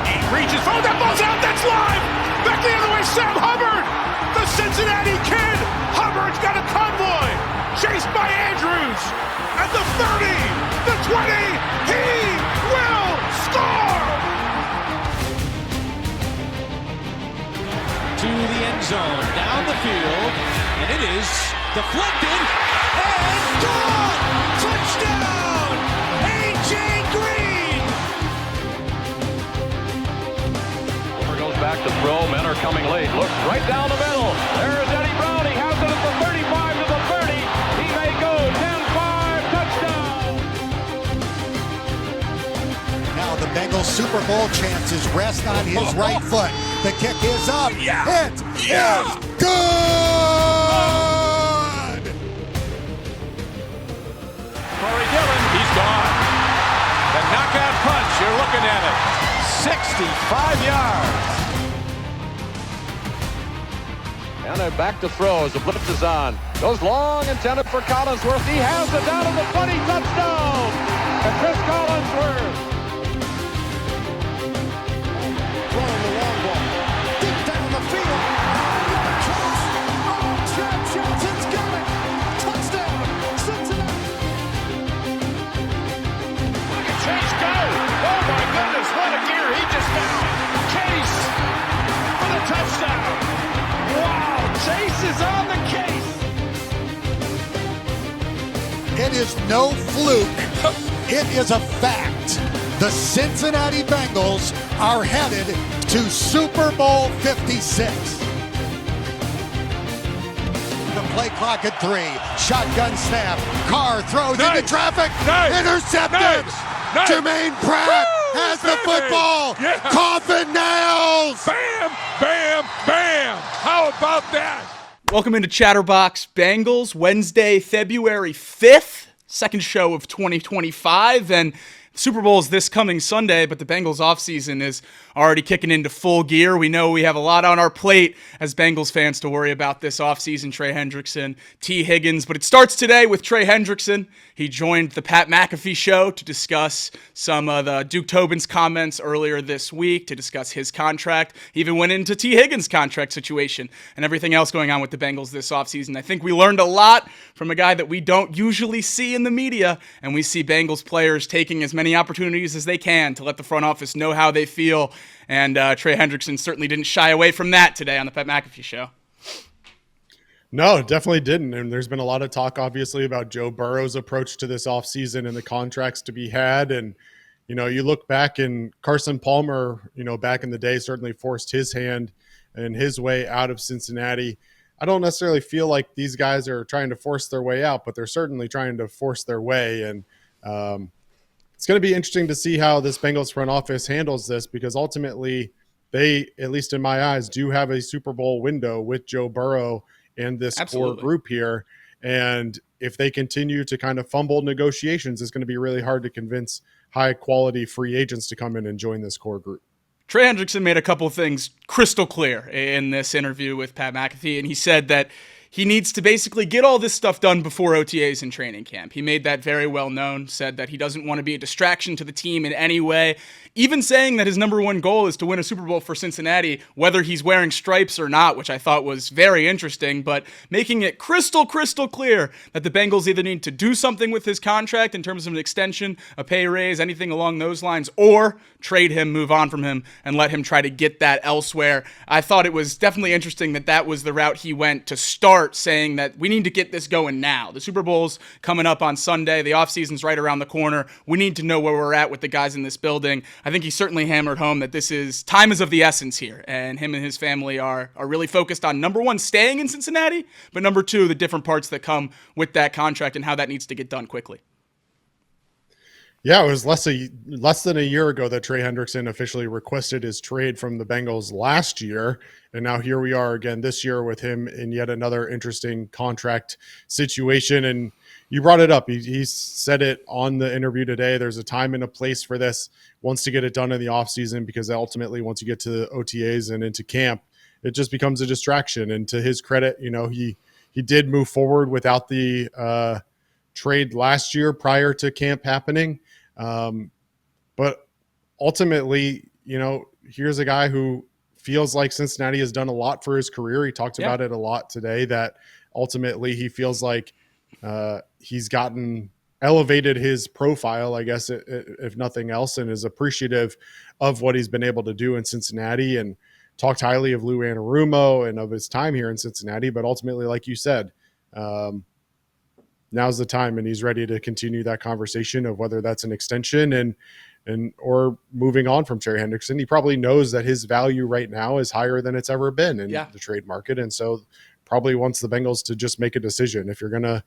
looking, reaches, that ball's out, that's live! Back the other way, Sam Hubbard! The Cincinnati Kid! Hubbard's got a convoy! Chased by Andrews! At the 30, the 20, he will score! To the end zone, down the field, and it is deflected, and gone! Touchdown! A.J. Green! Over goes back to throw, men are coming late, looks right down the middle, there's Eddie Brown, he has it at the 35 to the 30, he may go, 10-5, touchdown! Now the Bengals Super Bowl chances rest on his right foot. The kick is up. Yeah. It is good. Corey Dillon, he's gone. The knockout punch, you're looking at it. 65 yards. And they're back to throw as the blitz is on. Goes long, intended for Collinsworth. He has it down to the 20, touchdown! And Chris Collinsworth. Throwing the long ball. Deep down the field. Trent Johnson's got it. Touchdown, Cincinnati. Look at Chase go! Oh my goodness, what a gear he just found! Chase for the touchdown! Wow, Chase is on the case! It is no fluke. It is a fact. The Cincinnati Bengals are headed to Super Bowl 56. The play clock at 3. Shotgun snap. Carr throws into traffic. Intercepted. Jermaine Pratt has the football. Yeah. Coffin nails. Bam, bam, bam! How about that? Welcome into Chatterbox Bengals, Wednesday, February 5th, second show of 2025, and Super Bowl is this coming Sunday, but the Bengals offseason is already kicking into full gear. We know we have a lot on our plate as Bengals fans to worry about this offseason. Trey Hendrickson, T. Higgins, but it starts today with Trey Hendrickson. He joined the Pat McAfee Show to discuss some of the Duke Tobin's comments earlier this week, to discuss his contract. He even went into T. Higgins' contract situation and everything else going on with the Bengals this offseason. I think we learned a lot from a guy that we don't usually see in the media, and we see Bengals players taking as many opportunities as they can to let the front office know how they feel. And Trey Hendrickson certainly didn't shy away from that today on the Pat McAfee Show. No, definitely didn't. And there's been a lot of talk, obviously, about Joe Burrow's approach to this offseason and the contracts to be had. And, you know, you look back and Carson Palmer, you know, back in the day certainly forced his hand and his way out of Cincinnati. I don't necessarily feel like these guys are trying to force their way out, but they're certainly trying to force their way. And it's going to be interesting to see how this Bengals front office handles this, because ultimately they, at least in my eyes, do have a Super Bowl window with Joe Burrow and this core group here. And if they continue to kind of fumble negotiations, it's going to be really hard to convince high quality free agents to come in and join this core group. Trey Hendrickson made a couple of things crystal clear in this interview with Pat McAfee, and he said that he needs to basically get all this stuff done before OTAs and training camp. He made that very well known, said that he doesn't want to be a distraction to the team in any way, even saying that his number one goal is to win a Super Bowl for Cincinnati, whether he's wearing stripes or not, which I thought was very interesting, but making it crystal clear that the Bengals either need to do something with his contract in terms of an extension, a pay raise, anything along those lines, or trade him, move on from him, and let him try to get that elsewhere. I thought it was definitely interesting that that was the route he went to start, saying that we need to get this going now. The Super Bowl's coming up on Sunday. The offseason's right around the corner. We need to know where we're at with the guys in this building. I think he certainly hammered home that time is of the essence here, and him and his family are really focused on, number one, staying in Cincinnati, but number two, the different parts that come with that contract and how that needs to get done quickly. Yeah, it was less than a year ago that Trey Hendrickson officially requested his trade from the Bengals last year. And now here we are again this year with him in yet another interesting contract situation. And you brought it up. He said it on the interview today. There's a time and a place for this. Wants to get it done in the offseason, because ultimately once you get to the OTAs and into camp, it just becomes a distraction. And to his credit, you know, he did move forward without the trade last year prior to camp happening. But ultimately, you know, here's a guy who feels like Cincinnati has done a lot for his career. He talked about it a lot today, that ultimately he feels like he's elevated his profile, I guess, if nothing else, and is appreciative of what he's been able to do in Cincinnati, and talked highly of Lou Anarumo and of his time here in Cincinnati. But ultimately, like you said, now's the time, and he's ready to continue that conversation of whether that's an extension or moving on from Trey Hendrickson. He probably knows that his value right now is higher than it's ever been in the trade market, and so probably wants the Bengals to just make a decision. If you're gonna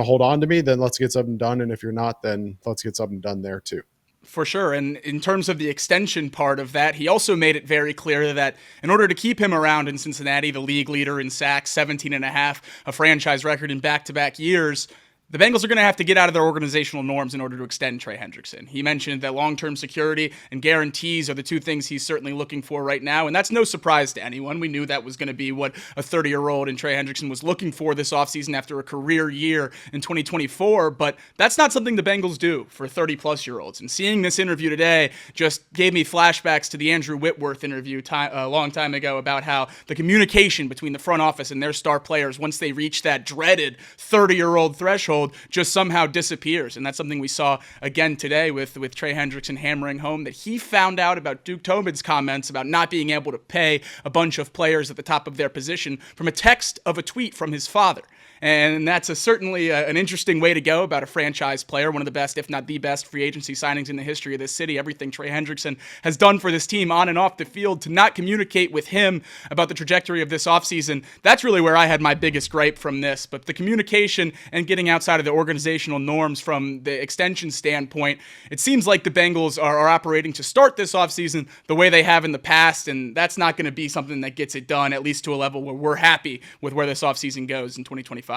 hold on to me, then let's get something done, and if you're not, then let's get something done there too. For sure. And in terms of the extension part of that, he also made it very clear that in order to keep him around in Cincinnati, the league leader in sacks, 17.5, a franchise record in back-to-back years, the Bengals are going to have to get out of their organizational norms in order to extend Trey Hendrickson. He mentioned that long-term security and guarantees are the two things he's certainly looking for right now, and that's no surprise to anyone. We knew that was going to be what a 30-year-old in Trey Hendrickson was looking for this offseason after a career year in 2024, but that's not something the Bengals do for 30-plus-year-olds. And seeing this interview today just gave me flashbacks to the Andrew Whitworth interview a long time ago about how the communication between the front office and their star players, once they reach that dreaded 30-year-old threshold, just somehow disappears. And that's something we saw again today with Trey Hendrickson hammering home that he found out about Duke Tobin's comments about not being able to pay a bunch of players at the top of their position from a text of a tweet from his father. And that's certainly an interesting way to go about a franchise player, one of the best, if not the best, free agency signings in the history of this city. Everything Trey Hendrickson has done for this team on and off the field, to not communicate with him about the trajectory of this offseason, that's really where I had my biggest gripe from this. But the communication and getting outside of the organizational norms from the extension standpoint, it seems like the Bengals are operating to start this offseason the way they have in the past, and that's not going to be something that gets it done, at least to a level where we're happy with where this offseason goes in 2025.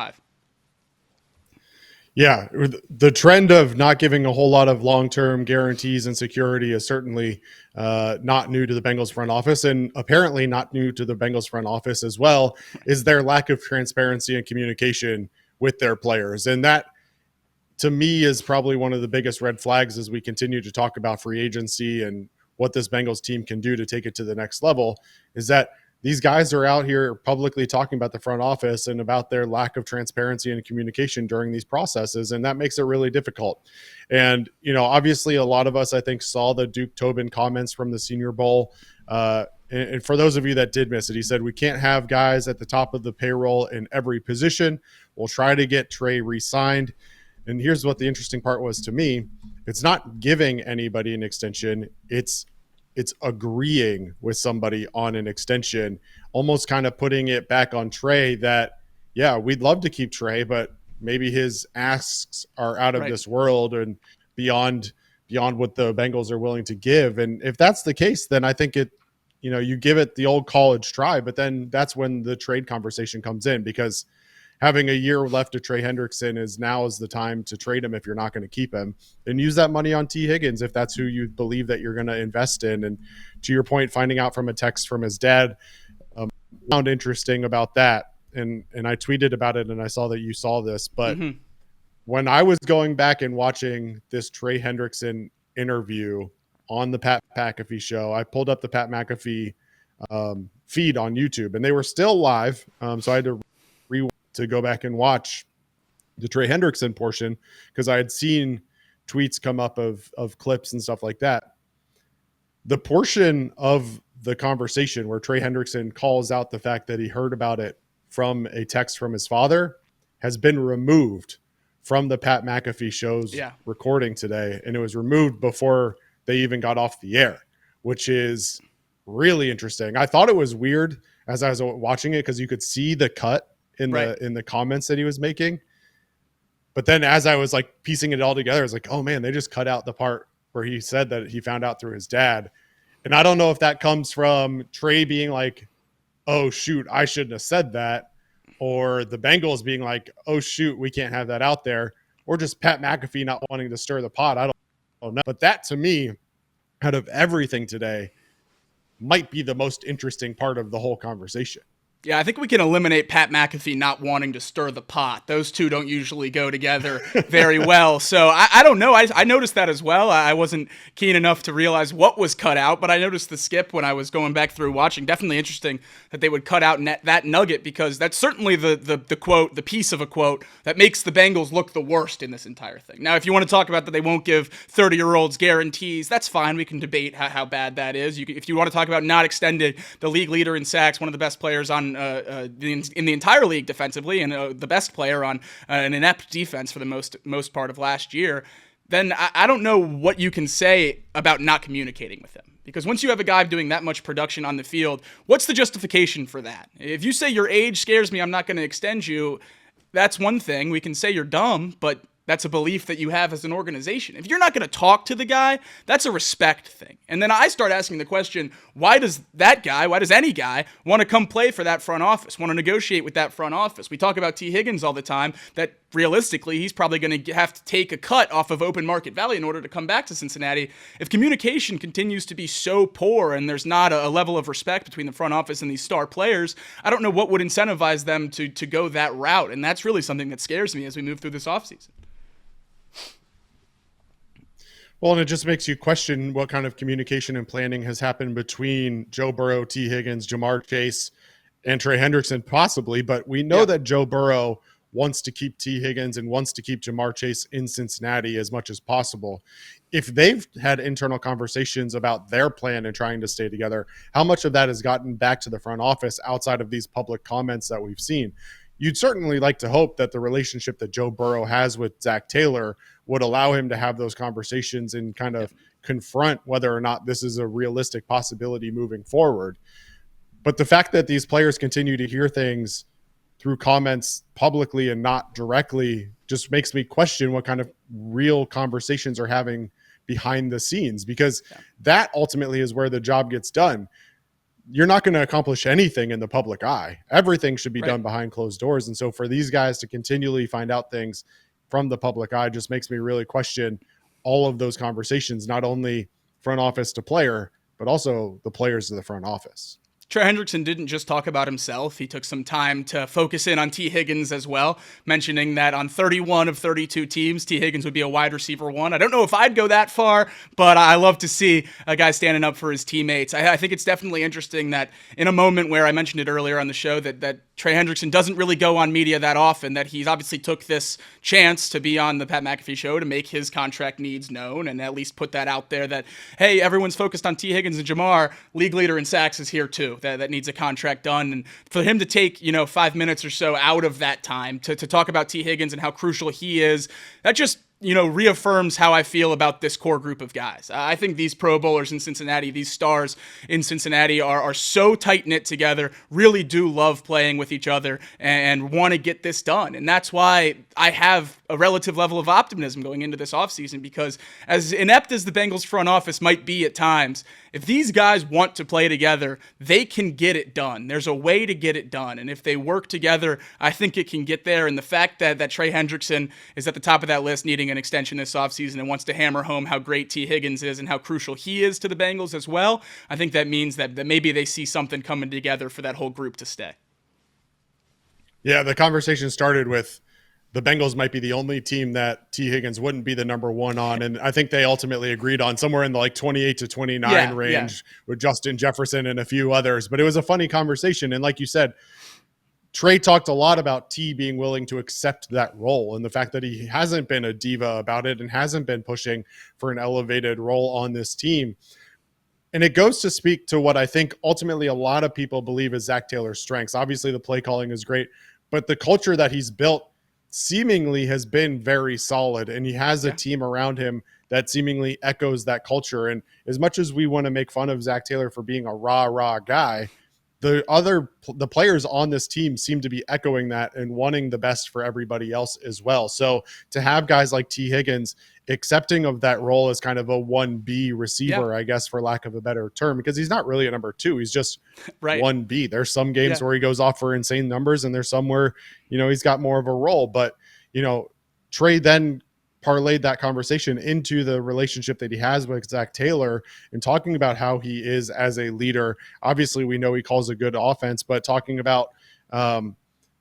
Yeah, the trend of not giving a whole lot of long-term guarantees and security is certainly not new to the Bengals front office, and apparently not new to the Bengals front office as well, is their lack of transparency and communication with their players. And that, to me, is probably one of the biggest red flags as we continue to talk about free agency and what this Bengals team can do to take it to the next level, is that these guys are out here publicly talking about the front office and about their lack of transparency and communication during these processes. And that makes it really difficult. And, obviously a lot of us, I think, saw the Duke Tobin comments from the Senior Bowl. And for those of you that did miss it, he said, we can't have guys at the top of the payroll in every position. We'll try to get Trey re-signed. And here's what the interesting part was to me. It's not giving anybody an extension. It's agreeing with somebody on an extension, almost kind of putting it back on Trey that, yeah, we'd love to keep Trey, but maybe his asks are out of this world and beyond what the Bengals are willing to give. And if that's the case, then I think you give it the old college try, but then that's when the trade conversation comes in, because having a year left of Trey Hendrickson is the time to trade him if you're not going to keep him, and use that money on T. Higgins if that's who you believe that you're going to invest in. And to your point, finding out from a text from his dad, found interesting about that. And I tweeted about it, and I saw that you saw this. But when I was going back and watching this Trey Hendrickson interview on the Pat McAfee Show, I pulled up the Pat McAfee feed on YouTube, and they were still live. So I had to go back and watch the Trey Hendrickson portion, because I had seen tweets come up of clips and stuff like that. The portion of the conversation where Trey Hendrickson calls out the fact that he heard about it from a text from his father has been removed from the Pat McAfee Show's recording today. And it was removed before they even got off the air, which is really interesting. I thought it was weird as I was watching it, because you could see the cut in the comments that he was making. But then as I was like piecing it all together, I was like, oh man, they just cut out the part where he said that he found out through his dad. And I don't know if that comes from Trey being like, oh shoot, I shouldn't have said that, or the Bengals being like, oh shoot, we can't have that out there, or just Pat McAfee not wanting to stir the pot. I don't know. But that, to me, out of everything today, might be the most interesting part of the whole conversation. Yeah, I think we can eliminate Pat McAfee not wanting to stir the pot. Those two don't usually go together very well. So I don't know. I noticed that as well. I wasn't keen enough to realize what was cut out, but I noticed the skip when I was going back through watching. Definitely interesting that they would cut out that nugget, because that's certainly the quote, the piece of a quote that makes the Bengals look the worst in this entire thing. Now, if you want to talk about that they won't give 30-year-olds guarantees, that's fine. We can debate how bad that is. If you want to talk about not extending the league leader in sacks, one of the best players on in the entire league defensively, and the best player on an inept defense for the most part of last year, then I don't know what you can say about not communicating with him. Because once you have a guy doing that much production on the field, what's the justification for that? If you say your age scares me, I'm not going to extend you, that's one thing. We can say you're dumb, but that's a belief that you have as an organization. If you're not going to talk to the guy, that's a respect thing. And then I start asking the question, why does any guy want to come play for that front office, want to negotiate with that front office? We talk about T. Higgins all the time, that realistically, he's probably going to have to take a cut off of open market value in order to come back to Cincinnati. If communication continues to be so poor and there's not a level of respect between the front office and these star players, I don't know what would incentivize them to go that route. And that's really something that scares me as we move through this offseason. Well, and it just makes you question what kind of communication and planning has happened between Joe Burrow, T. Higgins, Jamar Chase, and Trey Hendrickson, possibly. But we know that Joe Burrow wants to keep T. Higgins and wants to keep Jamar Chase in Cincinnati as much as possible. If they've had internal conversations about their plan and trying to stay together, how much of that has gotten back to the front office outside of these public comments that we've seen? You'd certainly like to hope that the relationship that Joe Burrow has with Zach Taylor would allow him to have those conversations and kind of confront whether or not this is a realistic possibility moving forward. But the fact that these players continue to hear things through comments publicly and not directly just makes me question what kind of real conversations are having behind the scenes, because that ultimately is where the job gets done. You're not going to accomplish anything in the public eye. Everything should be done behind closed doors. And so for these guys to continually find out things from the public eye just makes me really question all of those conversations, not only front office to player, but also the players of the front office. Trey Hendrickson didn't just talk about himself. He took some time to focus in on T. Higgins as well, mentioning that on 31 of 32 teams, T. Higgins would be a wide receiver one. I don't know if I'd go that far, but I love to see a guy standing up for his teammates. I think it's definitely interesting that in a moment where I mentioned it earlier on the show that Trey Hendrickson doesn't really go on media that often, that he's obviously took this chance to be on the Pat McAfee Show to make his contract needs known and at least put that out there that, hey, everyone's focused on T. Higgins and Jamar. League leader in sacks is here too. That needs a contract done. And for him to take, 5 minutes or so out of that time to talk about T. Higgins and how crucial he is, that just reaffirms how I feel about this core group of guys. I think these Pro Bowlers in Cincinnati, these stars in Cincinnati are so tight-knit together, really do love playing with each other and want to get this done. And that's why I have a relative level of optimism going into this offseason, because as inept as the Bengals front office might be at times, if these guys want to play together, they can get it done. There's a way to get it done. And if they work together, I think it can get there. And the fact that Trey Hendrickson is at the top of that list needing an extension this offseason and wants to hammer home how great T. Higgins is and how crucial he is to the Bengals as well, I think that means that maybe they see something coming together for that whole group to stay. Yeah, the conversation started with the Bengals might be the only team that T. Higgins wouldn't be the number one on. And I think they ultimately agreed on somewhere in the 28 to 29 range with Justin Jefferson and a few others. But it was a funny conversation. And like you said, Trey talked a lot about T being willing to accept that role and the fact that he hasn't been a diva about it and hasn't been pushing for an elevated role on this team. And it goes to speak to what I think ultimately a lot of people believe is Zach Taylor's strengths. Obviously, the play calling is great, but the culture that he's built seemingly has been very solid, and he has a team around him that seemingly echoes that culture. And as much as we want to make fun of Zach Taylor for being a rah guy, the players on this team seem to be echoing that and wanting the best for everybody else as well. So to have guys like T. Higgins accepting of that role as kind of a 1B receiver, I guess, for lack of a better term, because he's not really a number 2. He's just 1B. There's some games where he goes off for insane numbers, and there's some where, he's got more of a role. But, Trey then parlayed that conversation into the relationship that he has with Zach Taylor and talking about how he is as a leader. Obviously, we know he calls a good offense, but talking about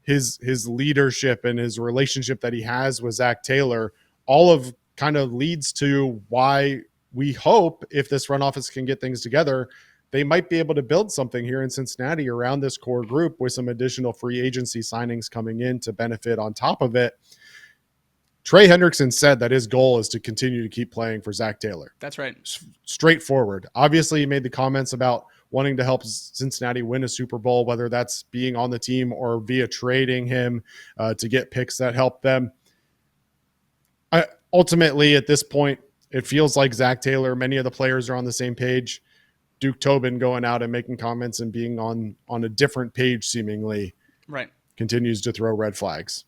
his leadership and his relationship that he has with Zach Taylor, all of kind of leads to why we hope, if this front office can get things together, they might be able to build something here in Cincinnati around this core group with some additional free agency signings coming in to benefit on top of it. Trey Hendrickson said that his goal is to continue to keep playing for Zach Taylor. That's right. Straightforward. Obviously, he made the comments about wanting to help Cincinnati win a Super Bowl, whether that's being on the team or via trading him to get picks that help them. Ultimately, at this point, it feels like Zach Taylor, many of the players are on the same page. Duke Tobin going out and making comments and being on a different page seemingly continues to throw red flags.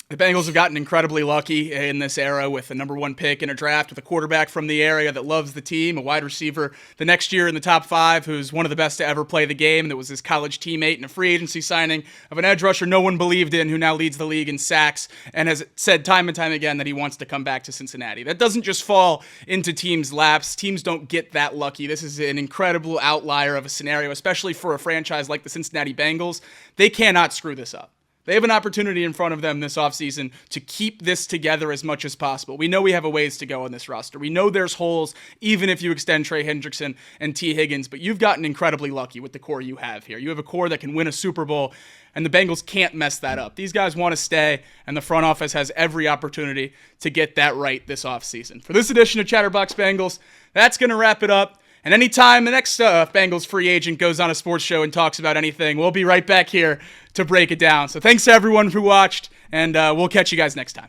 The Bengals have gotten incredibly lucky in this era with a number 1 pick in a draft with a quarterback from the area that loves the team, a wide receiver the next year in the top 5 who's one of the best to ever play the game, that was his college teammate, and a free agency signing of an edge rusher no one believed in who now leads the league in sacks and has said time and time again that he wants to come back to Cincinnati. That doesn't just fall into teams' laps. Teams don't get that lucky. This is an incredible outlier of a scenario, especially for a franchise like the Cincinnati Bengals. They cannot screw this up. They have an opportunity in front of them this offseason to keep this together as much as possible. We know we have a ways to go on this roster. We know there's holes, even if you extend Trey Hendrickson and T. Higgins, but you've gotten incredibly lucky with the core you have here. You have a core that can win a Super Bowl, and the Bengals can't mess that up. These guys want to stay, and the front office has every opportunity to get that right this offseason. For this edition of Chatterbox Bengals, that's going to wrap it up. And anytime the next Bengals free agent goes on a sports show and talks about anything, we'll be right back here to break it down. So thanks to everyone who watched, and we'll catch you guys next time.